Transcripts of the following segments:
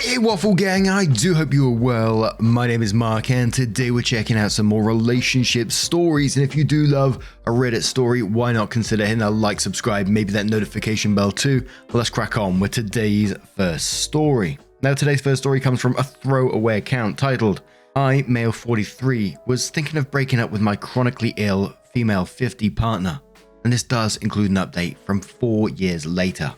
Hey Waffle Gang, I do hope you are well. My name is Mark and today we're checking out some more relationship stories, and if you do love a Reddit story, why not consider hitting that like, subscribe, maybe that notification bell too. But let's crack on with today's first story. Now today's first story comes from a throwaway account titled, I, male 43, was thinking of breaking up with my chronically ill female 50 partner, and this does include an update from 4 years later.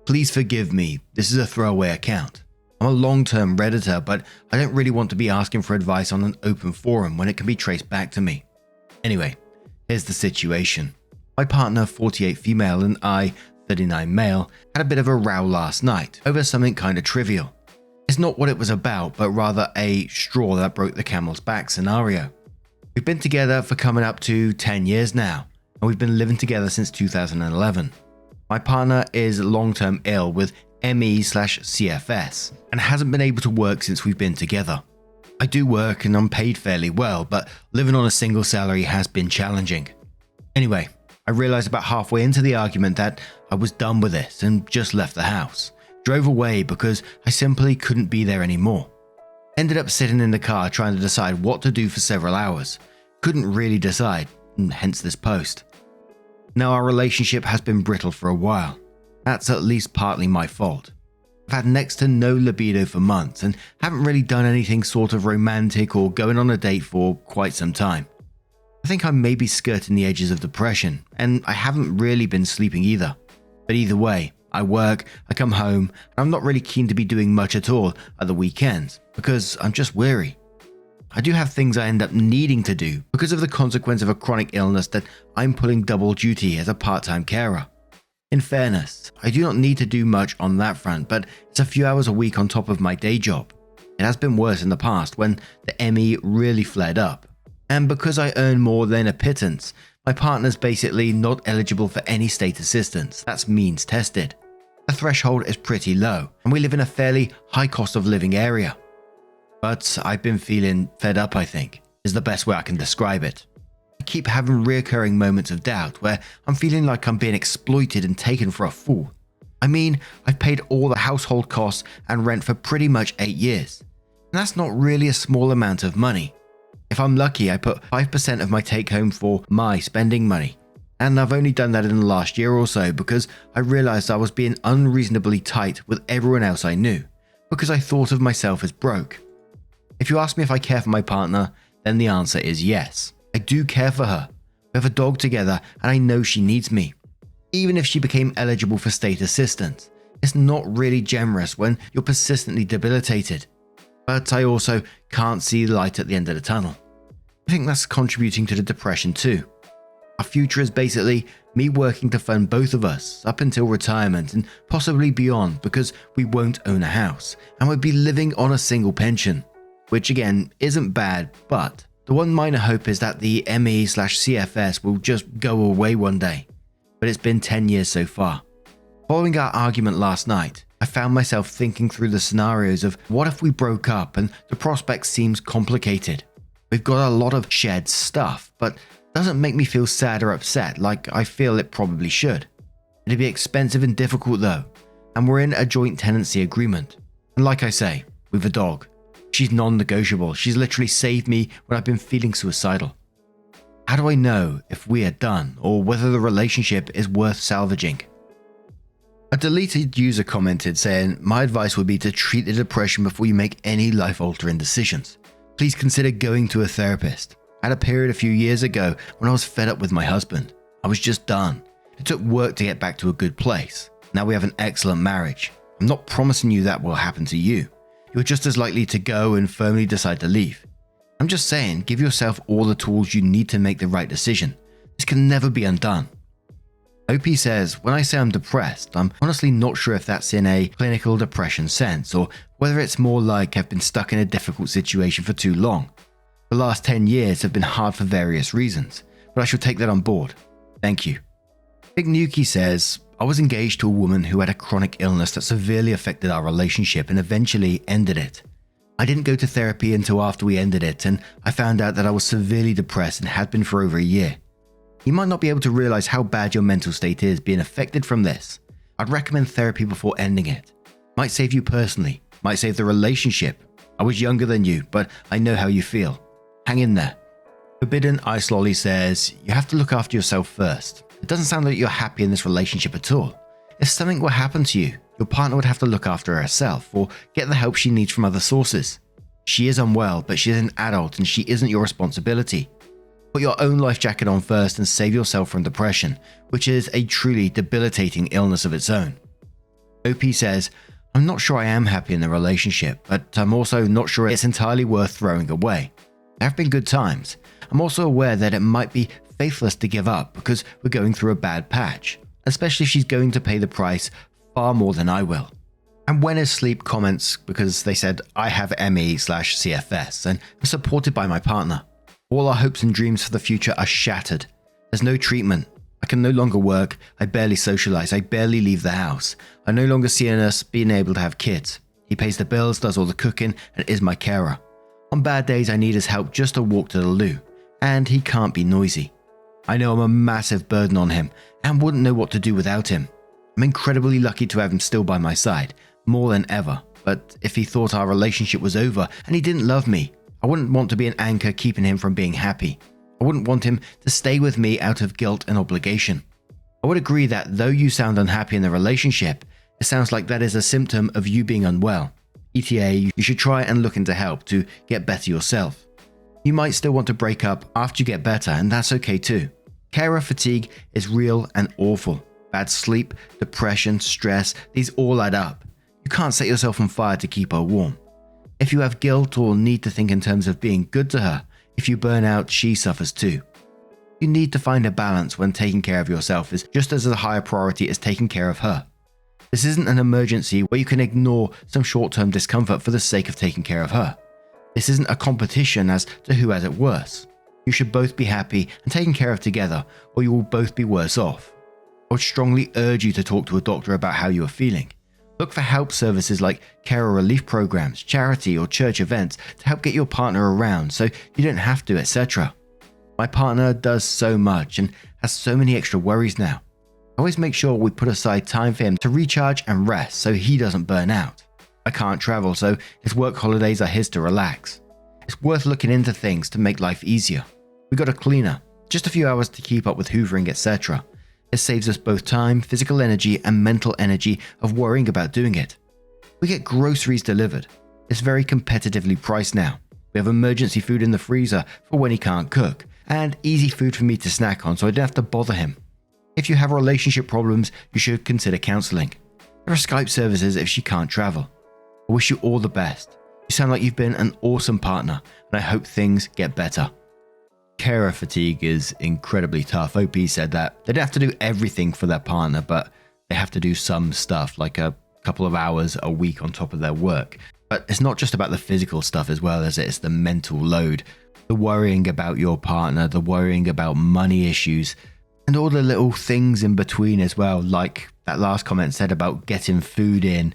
Please forgive me, this is a throwaway account. I'm a long-term Redditor, but I don't really want to be asking for advice on an open forum when it can be traced back to me. Anyway, here's the situation. My partner, 48 female, and I, 39 male, had a bit of a row last night over something kinda trivial. It's not what it was about, but rather a straw that broke the camel's back scenario. We've been together for coming up to 10 years now, and we've been living together since 2011. My partner is long-term ill with ME/CFS and hasn't been able to work since we've been together. I do work and I'm paid fairly well, but living on a single salary has been challenging. Anyway, I realized about halfway into the argument that I was done with this and just left the house. Drove away because I simply couldn't be there anymore. Ended up sitting in the car trying to decide what to do for several hours. Couldn't really decide, and hence this post. Now our relationship has been brittle for a while. That's at least partly my fault. I've had next to no libido for months and haven't really done anything sort of romantic or going on a date for quite some time. I think I'm maybe skirting the edges of depression, and I haven't really been sleeping either. But either way, I work, I come home, and I'm not really keen to be doing much at all at the weekends because I'm just weary. I do have things I end up needing to do because of the consequence of a chronic illness that I'm pulling double duty as a part-time carer. In fairness, I do not need to do much on that front, but it's a few hours a week on top of my day job. It has been worse in the past when the ME really flared up. And because I earn more than a pittance, my partner's basically not eligible for any state assistance that's means tested. The threshold is pretty low, and we live in a fairly high cost of living area. But I've been feeling fed up, I think, is the best way I can describe it. I keep having reoccurring moments of doubt where I'm feeling like I'm being exploited and taken for a fool. I mean, I've paid all the household costs and rent for pretty much 8 years. And that's not really a small amount of money. If I'm lucky, I put 5% of my take home for my spending money. And I've only done that in the last year or so because I realized I was being unreasonably tight with everyone else I knew, because I thought of myself as broke. If you ask me if I care for my partner, then the answer is yes. I do care for her. We have a dog together and I know she needs me. Even if she became eligible for state assistance, it's not really generous when you're persistently debilitated. But I also can't see the light at the end of the tunnel. I think that's contributing to the depression too. Our future is basically me working to fund both of us up until retirement and possibly beyond because we won't own a house and we'll be living on a single pension. Which again isn't bad, but the one minor hope is that the ME/CFS will just go away one day. But it's been 10 years so far. Following our argument last night, I found myself thinking through the scenarios of what if we broke up and the prospect seems complicated. We've got a lot of shared stuff, but doesn't make me feel sad or upset like I feel it probably should. It'd be expensive and difficult though, and we're in a joint tenancy agreement. And like I say, with a dog. She's non-negotiable. She's literally saved me when I've been feeling suicidal. How do I know if we are done or whether the relationship is worth salvaging? A deleted user commented saying, my advice would be to treat the depression before you make any life-altering decisions. Please consider going to a therapist. I had a period a few years ago when I was fed up with my husband. I was just done. It took work to get back to a good place. Now we have an excellent marriage. I'm not promising you that will happen to you. You're just as likely to go and firmly decide to leave. I'm just saying, give yourself all the tools you need to make the right decision. This can never be undone. OP says, when I say I'm depressed, I'm honestly not sure if that's in a clinical depression sense or whether it's more like I've been stuck in a difficult situation for too long. The last 10 years have been hard for various reasons, but I shall take that on board. Thank you. Big Nuki says, I was engaged to a woman who had a chronic illness that severely affected our relationship and eventually ended it. I didn't go to therapy until after we ended it, and I found out that I was severely depressed and had been for over a year. You might not be able to realize how bad your mental state is being affected from this. I'd recommend therapy before ending it. Might save you personally, might save the relationship. I was younger than you, but I know how you feel. Hang in there. Forbidden Ice Lolly says, you have to look after yourself first. It doesn't sound like you're happy in this relationship at all. If something were to happen to you, your partner would have to look after herself or get the help she needs from other sources. She is unwell, but she is an adult and she isn't your responsibility. Put your own life jacket on first and save yourself from depression, which is a truly debilitating illness of its own. OP says, I'm not sure I am happy in the relationship, but I'm also not sure it's entirely worth throwing away. There have been good times. I'm also aware that it might be faithless to give up because we're going through a bad patch, especially if she's going to pay the price far more than I will. And When Is Sleep comments because they said, I have ME/CFS and am supported by my partner. All our hopes and dreams for the future are shattered. There's no treatment. I can no longer work. I barely socialize. I barely leave the house. I no longer see us being able to have kids. He pays the bills, does all the cooking, and is my carer. On bad days, I need his help just to walk to the loo, and he can't be noisy. I know I'm a massive burden on him and wouldn't know what to do without him. I'm incredibly lucky to have him still by my side, more than ever, but if he thought our relationship was over and he didn't love me, I wouldn't want to be an anchor keeping him from being happy. I wouldn't want him to stay with me out of guilt and obligation. I would agree that though you sound unhappy in the relationship, it sounds like that is a symptom of you being unwell. ETA, you should try and look into help to get better yourself. You might still want to break up after you get better, and that's okay too. Carer fatigue is real and awful. Bad sleep, depression, stress, these all add up. You can't set yourself on fire to keep her warm. If you have guilt or need to think in terms of being good to her, if you burn out, she suffers too. You need to find a balance when taking care of yourself is just as a higher priority as taking care of her. This isn't an emergency where you can ignore some short-term discomfort for the sake of taking care of her. This isn't a competition as to who has it worse. You should both be happy and taken care of together, or you will both be worse off. I would strongly urge you to talk to a doctor about how you are feeling. Look for help services like carer relief programs, charity or church events to help get your partner around so you don't have to, etc. My partner does so much and has so many extra worries now. I always make sure we put aside time for him to recharge and rest so he doesn't burn out. I can't travel, so his work holidays are his to relax. It's worth looking into things to make life easier. We got a cleaner, just a few hours to keep up with hoovering, etc. It saves us both time, physical energy, and mental energy of worrying about doing it. We get groceries delivered. It's very competitively priced now. We have emergency food in the freezer for when he can't cook, and easy food for me to snack on so I don't have to bother him. If you have relationship problems, you should consider counseling. There are Skype services if she can't travel. I wish you all the best. You sound like you've been an awesome partner, and I hope things get better. Carer fatigue is incredibly tough. OP said that they don't have to do everything for their partner, but they have to do some stuff, like a couple of hours a week on top of their work. But it's not just about the physical stuff as well as it's the mental load. The worrying about your partner, the worrying about money issues, and all the little things in between as well, like that last comment said about getting food in,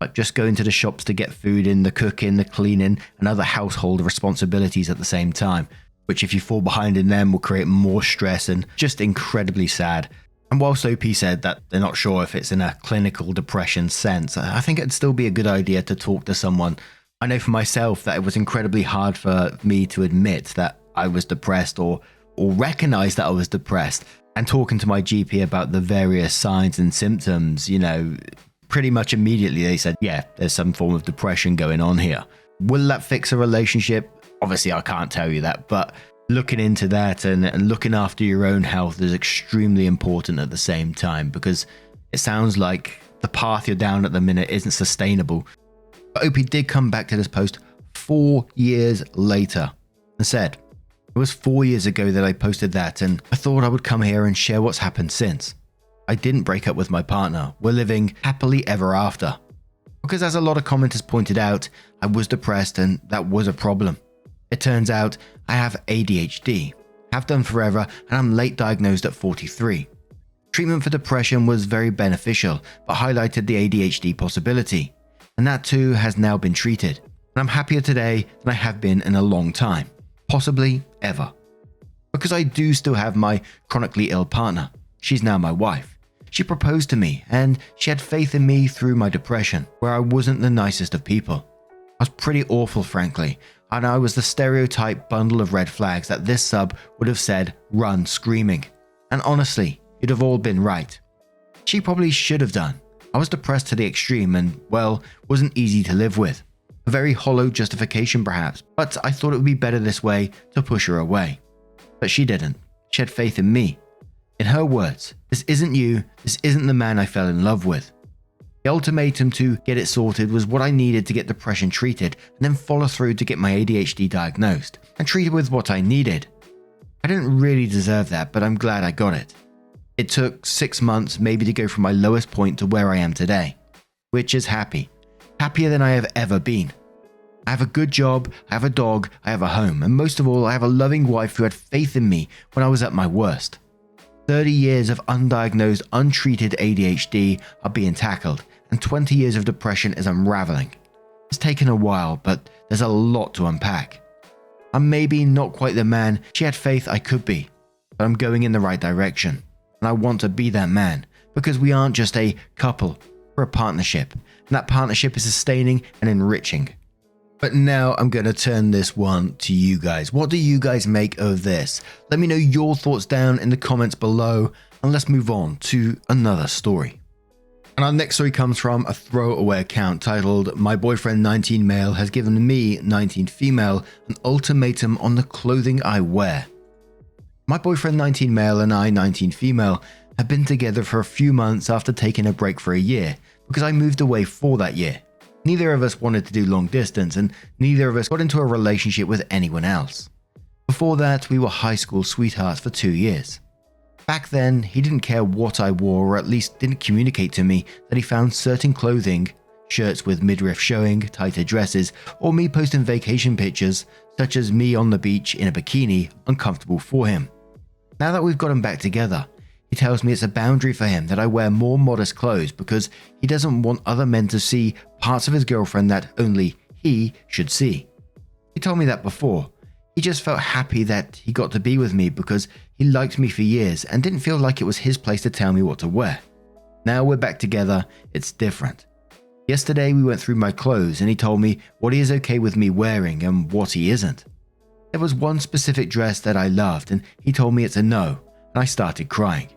like just going to the shops to get food in, the cooking, the cleaning, and other household responsibilities at the same time, which if you fall behind in them will create more stress and just incredibly sad. And whilst OP said that they're not sure if it's in a clinical depression sense, I think it'd still be a good idea to talk to someone. I know for myself that it was incredibly hard for me to admit that I was depressed or recognize that I was depressed. And talking to my GP about the various signs and symptoms, pretty much immediately they said, yeah, there's some form of depression going on here. Will that fix a relationship? Obviously, I can't tell you that, but looking into that and looking after your own health is extremely important at the same time, because it sounds like the path you're down at the minute isn't sustainable. But OP did come back to this post 4 years later and said, it was 4 years ago that I posted that, and I thought I would come here and share what's happened since. I didn't break up with my partner. We're living happily ever after. Because as a lot of commenters pointed out, I was depressed and that was a problem. It turns out I have ADHD, have done forever, and I'm late diagnosed at 43. Treatment for depression was very beneficial, but highlighted the ADHD possibility, and that too has now been treated. And I'm happier today than I have been in a long time, possibly ever. Because I do still have my chronically ill partner. She's now my wife. She proposed to me, and she had faith in me through my depression, where I wasn't the nicest of people. I was pretty awful, frankly, and I was the stereotype bundle of red flags that this sub would have said, run screaming. And honestly, you'd have all been right. She probably should have done. I was depressed to the extreme and, well, wasn't easy to live with. A very hollow justification perhaps, but I thought it would be better this way to push her away. But she didn't. She had faith in me. In her words, this isn't you, this isn't the man I fell in love with. The ultimatum to get it sorted was what I needed to get depression treated and then follow through to get my ADHD diagnosed and treated with what I needed. I didn't really deserve that, but I'm glad I got it. It took 6 months maybe to go from my lowest point to where I am today, which is happy. Happier than I have ever been. I have a good job, I have a dog, I have a home, and most of all, I have a loving wife who had faith in me when I was at my worst. 30 years of undiagnosed, untreated ADHD are being tackled, and 20 years of depression is unraveling. It's taken a while, but there's a lot to unpack. I'm maybe not quite the man she had faith I could be, but I'm going in the right direction, and I want to be that man, because we aren't just a couple, we're a partnership, and that partnership is sustaining and enriching. But now I'm going to turn this one to you guys. What do you guys make of this? Let me know your thoughts down in the comments below, and let's move on to another story. And our next story comes from a throwaway account titled, "My boyfriend 19 male has given me 19 female an ultimatum on the clothing I wear." My boyfriend 19 male and I 19 female have been together for a few months after taking a break for a year because I moved away for that year. Neither of us wanted to do long distance, and neither of us got into a relationship with anyone else. Before that, we were high school sweethearts for 2 years. Back then, he didn't care what I wore, or at least didn't communicate to me that he found certain clothing, shirts with midriff showing, tighter dresses, or me posting vacation pictures, such as me on the beach in a bikini, uncomfortable for him. Now that we've gotten back together, he tells me it's a boundary for him that I wear more modest clothes because he doesn't want other men to see parts of his girlfriend that only he should see. He told me that before. He just felt happy that he got to be with me because he liked me for years and didn't feel like it was his place to tell me what to wear. Now we're back together, it's different. Yesterday we went through my clothes and he told me what he is okay with me wearing and what he isn't. There was one specific dress that I loved and he told me it's a no, and I started crying.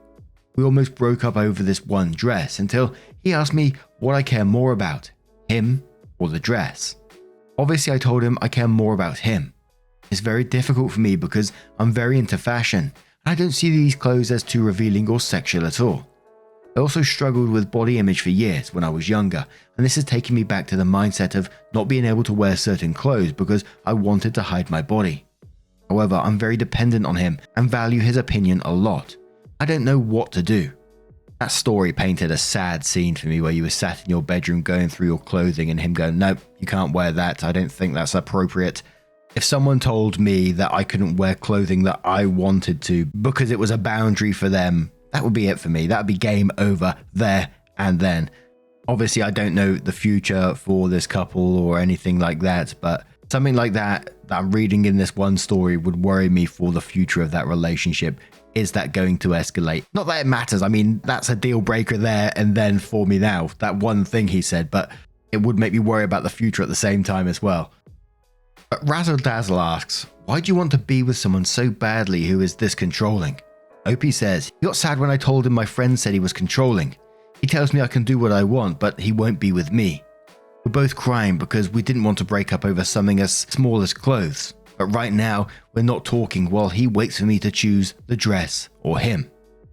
We almost broke up over this one dress until he asked me what I care more about, him or the dress. Obviously I told him I care more about him. It's very difficult for me because I'm very into fashion and I don't see these clothes as too revealing or sexual at all. I also struggled with body image for years when I was younger, and this has taken me back to the mindset of not being able to wear certain clothes because I wanted to hide my body. However, I'm very dependent on him and value his opinion a lot. I don't know what to do. That story painted a sad scene for me where you were sat in your bedroom going through your clothing and him going, "Nope, you can't wear that. I don't think that's appropriate." If someone told me that I couldn't wear clothing that I wanted to because it was a boundary for them, that would be it for me. That would be game over there and then. Obviously, I don't know the future for this couple or anything like that, but something like that I'm reading in this one story would worry me for the future of that relationship. Is that going to escalate? Not that it matters. I mean, that's a deal breaker there and then for me now. That one thing he said, but it would make me worry about the future at the same time as well. But Razzle Dazzle asks, why do you want to be with someone so badly who is this controlling? Opie says, he got sad when I told him my friend said he was controlling. He tells me I can do what I want, but he won't be with me. We're both crying because we didn't want to break up over something as small as clothes. But right now, we're not talking while he waits for me to choose the dress or him.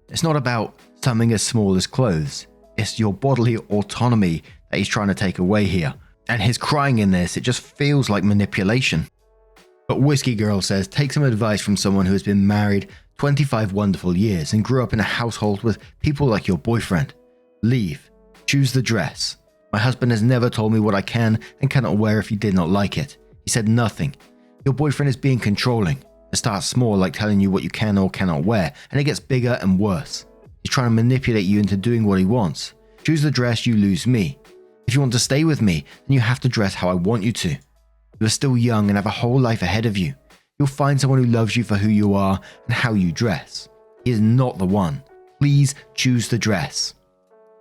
It's not about something as small as clothes. It's your bodily autonomy that he's trying to take away here. And his crying in this, it just feels like manipulation. But Whiskey Girl says, take some advice from someone who has been married 25 wonderful years and grew up in a household with people like your boyfriend. Leave. Choose the dress. My husband has never told me what I can and cannot wear if he did not like it. He said nothing. Your boyfriend is being controlling. It starts small, like telling you what you can or cannot wear, and it gets bigger and worse. He's trying to manipulate you into doing what he wants. Choose the dress, you lose me. If you want to stay with me, then you have to dress how I want you to. You are still young and have a whole life ahead of you. You'll find someone who loves you for who you are and how you dress. He is not the one. Please choose the dress.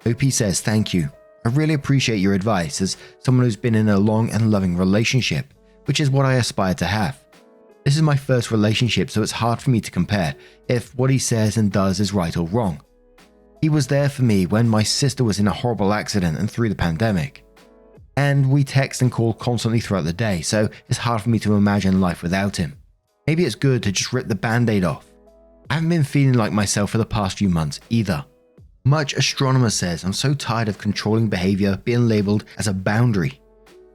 OP says, thank you. I really appreciate your advice as someone who's been in a long and loving relationship, which is what I aspire to have. This is my first relationship, so it's hard for me to compare if what he says and does is right or wrong. He was there for me when my sister was in a horrible accident and through the pandemic. And we text and call constantly throughout the day, so it's hard for me to imagine life without him. Maybe it's good to just rip the band-aid off. I haven't been feeling like myself for the past few months either. Much astronomer says I'm so tired of controlling behavior being labeled as a boundary.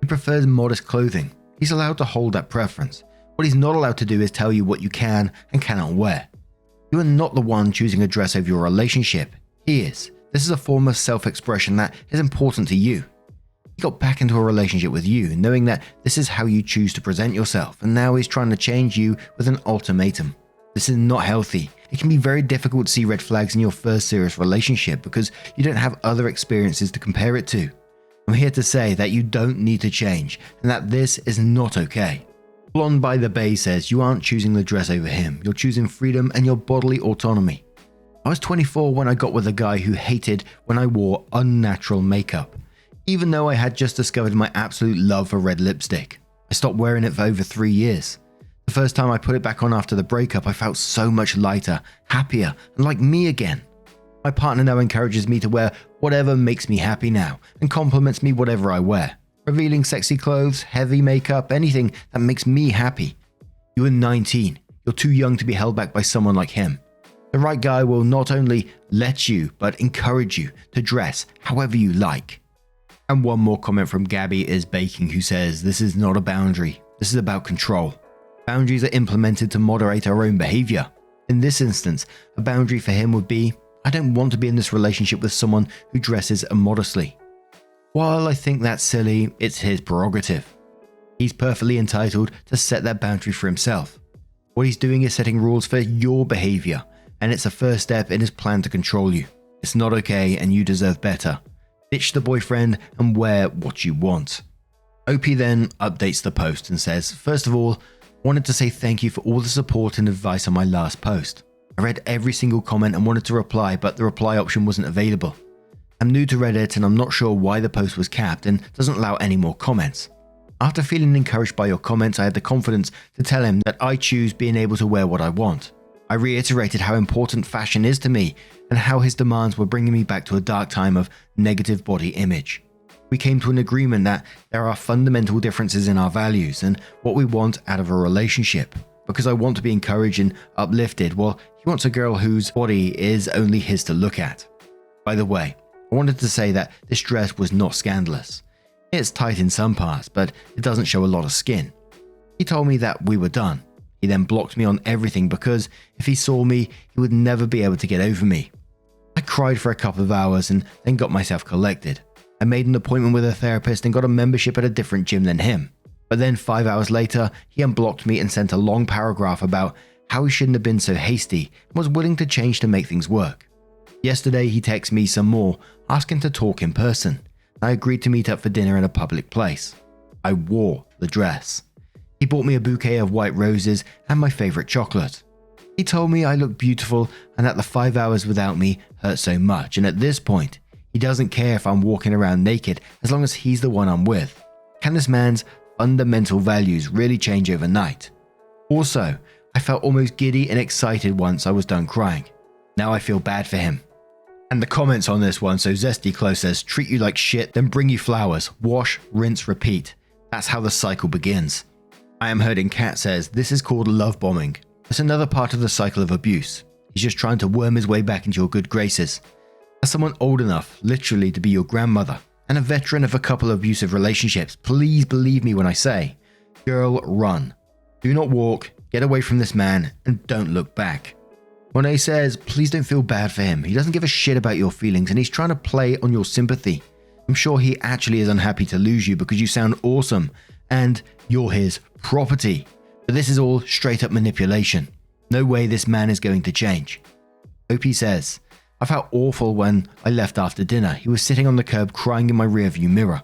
He prefers modest clothing. He's allowed to hold that preference. What he's not allowed to do is tell you what you can and cannot wear. You are not the one choosing a dress over your relationship. He is. This is a form of self-expression that is important to you. He got back into a relationship with you, knowing that this is how you choose to present yourself, and now he's trying to change you with an ultimatum. This is not healthy. It can be very difficult to see red flags in your first serious relationship because you don't have other experiences to compare it to. I'm here to say that you don't need to change, and that this is not okay. Blonde by the Bay says you aren't choosing the dress over him, you're choosing freedom and your bodily autonomy. I was 24 when I got with a guy who hated when I wore unnatural makeup, even though I had just discovered my absolute love for red lipstick. I stopped wearing it for over 3 years. The first time I put it back on after the breakup, I felt so much lighter, happier, and like me again. My partner now encourages me to wear whatever makes me happy now, and compliments me whatever I wear. Revealing sexy clothes, heavy makeup, anything that makes me happy. You are 19. You're too young to be held back by someone like him. The right guy will not only let you, but encourage you to dress however you like. And one more comment from Gabby is Baking, who says, this is not a boundary. This is about control. Boundaries are implemented to moderate our own behavior. In this instance, a boundary for him would be, I don't want to be in this relationship with someone who dresses immodestly. While I think that's silly, it's his prerogative. He's perfectly entitled to set that boundary for himself. What he's doing is setting rules for your behavior, and it's a first step in his plan to control you. It's not okay and you deserve better. Ditch the boyfriend and wear what you want. OP then updates the post and says, first of all, wanted to say thank you for all the support and advice on my last post. I read every single comment and wanted to reply, but the reply option wasn't available. I'm new to Reddit and I'm not sure why the post was capped and doesn't allow any more comments. After feeling encouraged by your comments, I had the confidence to tell him that I choose being able to wear what I want. I reiterated how important fashion is to me and how his demands were bringing me back to a dark time of negative body image. We came to an agreement that there are fundamental differences in our values and what we want out of a relationship. Because I want to be encouraged and uplifted, while he wants a girl whose body is only his to look at. By the way, I wanted to say that this dress was not scandalous. It's tight in some parts, but it doesn't show a lot of skin. He told me that we were done. He then blocked me on everything because if he saw me, he would never be able to get over me. I cried for a couple of hours and then got myself collected. I made an appointment with a therapist and got a membership at a different gym than him. But then 5 hours later, he unblocked me and sent a long paragraph about how he shouldn't have been so hasty and was willing to change to make things work. Yesterday, he texted me some more, asking to talk in person. I agreed to meet up for dinner in a public place. I wore the dress. He bought me a bouquet of white roses and my favorite chocolate. He told me I looked beautiful and that the 5 hours without me hurt so much, and at this point, he doesn't care if I'm walking around naked as long as he's the one I'm with. Can this man's fundamental values really change overnight? Also, I felt almost giddy and excited once I was done crying. Now I feel bad for him. And the comments on this one, so Zesty Close says, treat you like shit, then bring you flowers. Wash, rinse, repeat. That's how the cycle begins. I Am Hurting Cat says, this is called love bombing. It's another part of the cycle of abuse. He's just trying to worm his way back into your good graces. As someone old enough, literally, to be your grandmother, and a veteran of a couple of abusive relationships, please believe me when I say, girl, run. Do not walk, get away from this man, and don't look back. Monet says, please don't feel bad for him. He doesn't give a shit about your feelings and he's trying to play on your sympathy. I'm sure he actually is unhappy to lose you because you sound awesome and you're his property. But this is all straight up manipulation. No way this man is going to change. OP says, I felt awful when I left after dinner. He was sitting on the curb crying in my rearview mirror.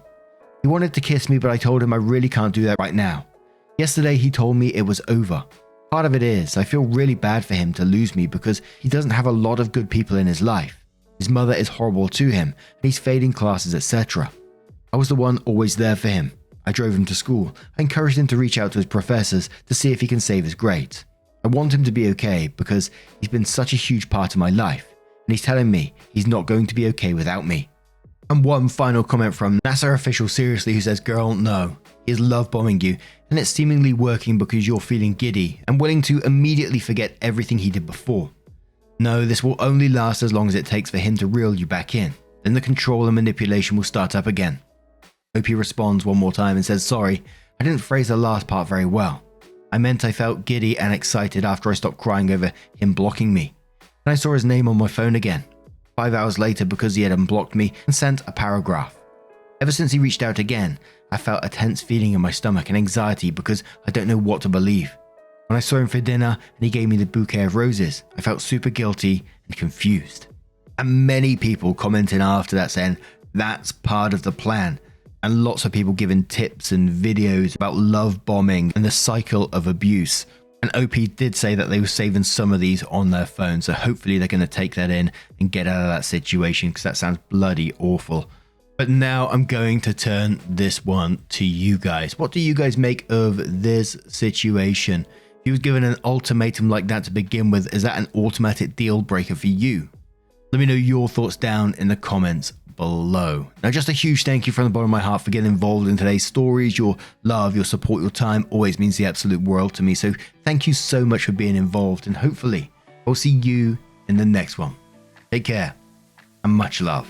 He wanted to kiss me, but I told him I really can't do that right now. Yesterday he told me it was over. Part of it is, I feel really bad for him to lose me because he doesn't have a lot of good people in his life. His mother is horrible to him, and he's failing classes, etc. I was the one always there for him. I drove him to school. I encouraged him to reach out to his professors to see if he can save his grades. I want him to be okay because he's been such a huge part of my life, and he's telling me he's not going to be okay without me. And one final comment from NASA official Seriously, who says, "Girl, no. He is love bombing you, and it's seemingly working because you're feeling giddy and willing to immediately forget everything he did before. No, this will only last as long as it takes for him to reel you back in. Then the control and manipulation will start up again." OP responds one more time and says, "Sorry, I didn't phrase the last part very well. I meant I felt giddy and excited after I stopped crying over him blocking me. And I saw his name on my phone again, 5 hours later because he had unblocked me and sent a paragraph. Ever since he reached out again, I felt a tense feeling in my stomach and anxiety because I don't know what to believe. When I saw him for dinner and he gave me the bouquet of roses, I felt super guilty and confused." And many people commented after that saying that's part of the plan. And lots of people giving tips and videos about love bombing and the cycle of abuse. And OP did say that they were saving some of these on their phone, so hopefully they're going to take that in and get out of that situation because that sounds bloody awful. But now I'm going to turn this one to you guys. What do you guys make of this situation? If you was given an ultimatum like that to begin with, is that an automatic deal breaker for you? Let me know your thoughts down in the comments below. Now, just a huge thank you from the bottom of my heart for getting involved in today's stories. Your love, your support, your time always means the absolute world to me. So thank you so much for being involved, and hopefully I'll see you in the next one. Take care and much love.